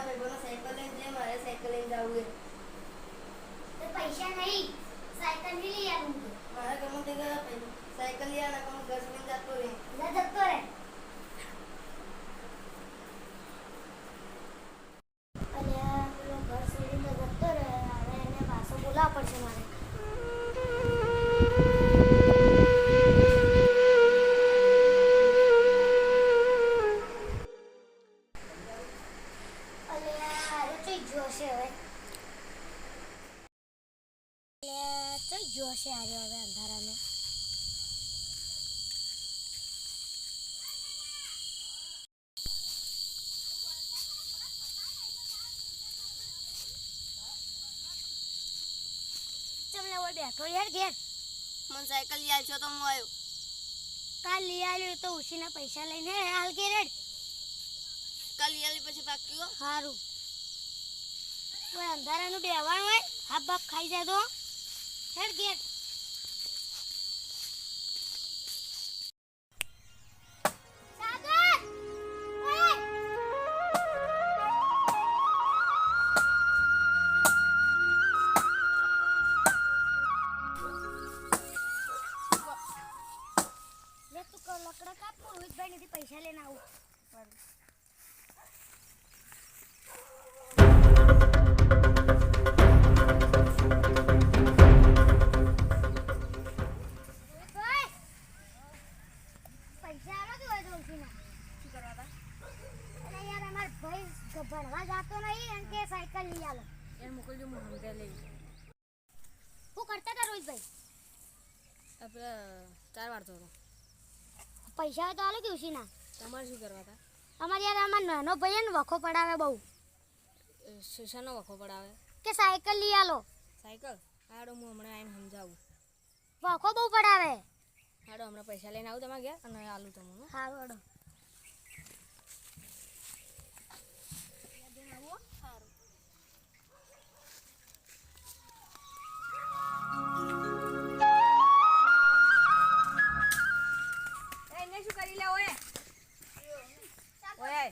તારા ભાઈબંધો સાયકલ લઈને જે મારે સાયકલ લઈને જવું છે. તો પૈસા નહીં સાયકલ ની લઈ આવું મારા ઘરમાં તે સાયકલ લઈ આના કમ ઘર લઈને જતો રહે. ના જતો રે અલ્યા પેલો ઘર છોડીને જતો રે હવે એને પાછો બોલાવવા પડશે મારે. જોશે હવે જોશે આર્યો હવે અંધારાનો ચમલે ઓર બેઠો યાર ઘેર મને સાયકલ લઈ આલશો તો હું આવ્યો. કાલ લઈ આવ્યો તો ઉસીના પૈસા લઈને હાલ કે રેડ કાલ લઈ આલી પછી પાક્યો સારું કોઈ અંધારાનું બેવાનું હોય હાફ બાપ ખાઈ જાય તો હેડ ઘેર લકડા કાપ રોહિતભાઈ નથી પૈસા લઈને આવું ભણવા જાતો નહીં એમ કે સાયકલ લઈ આલો એને મોકલજો હું સમજા લઈ. શું કરતા હતા રોહિતભાઈ? આપણે 4 વાર તો પૈસા હોય તો આલો કે ઉસીના. તમારે શું કરવા હતા? અમારે યાર અમાર નાનો ભાઈ ને વખો પડાવે બહુ. શેષાનો વખો પડાવે કે સાયકલ લઈ આલો. સાયકલ હાડો હું હમણાં આવીને સમજાવું. વખો બહુ પડાવે. હાડો હમણાં પૈસા લઈને આવું તમારે ઘેર અને આલું તમને. હારું હાડો. શું કરી લે ઓય ઓય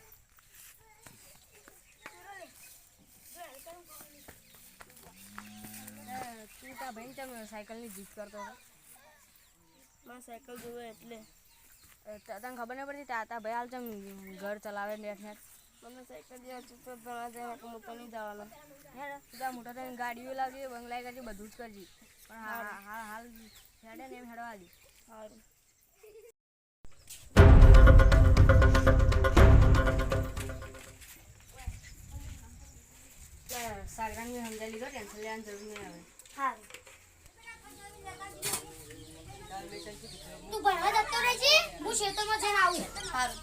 તું તા ભાઈ તમે સાયકલની જીત કરતો હતો. મારે સાયકલ જોવે એટલે તને ખબર નહીં પડતી તા ભાઈ હાલ ચમ ઘર ચલાવે નેટ નેટ. મને સાયકલ જે તો ભણવા જાય મોટો નહીં જવાનો હેડ તું મોટા થઈને ગાડીઓ લાવજે બંગલાઈ કરજે બધું જ કરજે પણ હાલ હેડે ને એમ હેડવા દે. સારું સાગરાની સમજાવી લીધો ટેન્શન લેવાની જરૂર નહીં આવે. હારું તું ભણવા જતો રહેજે હું ખેતરમાં જઈને આવું. સારું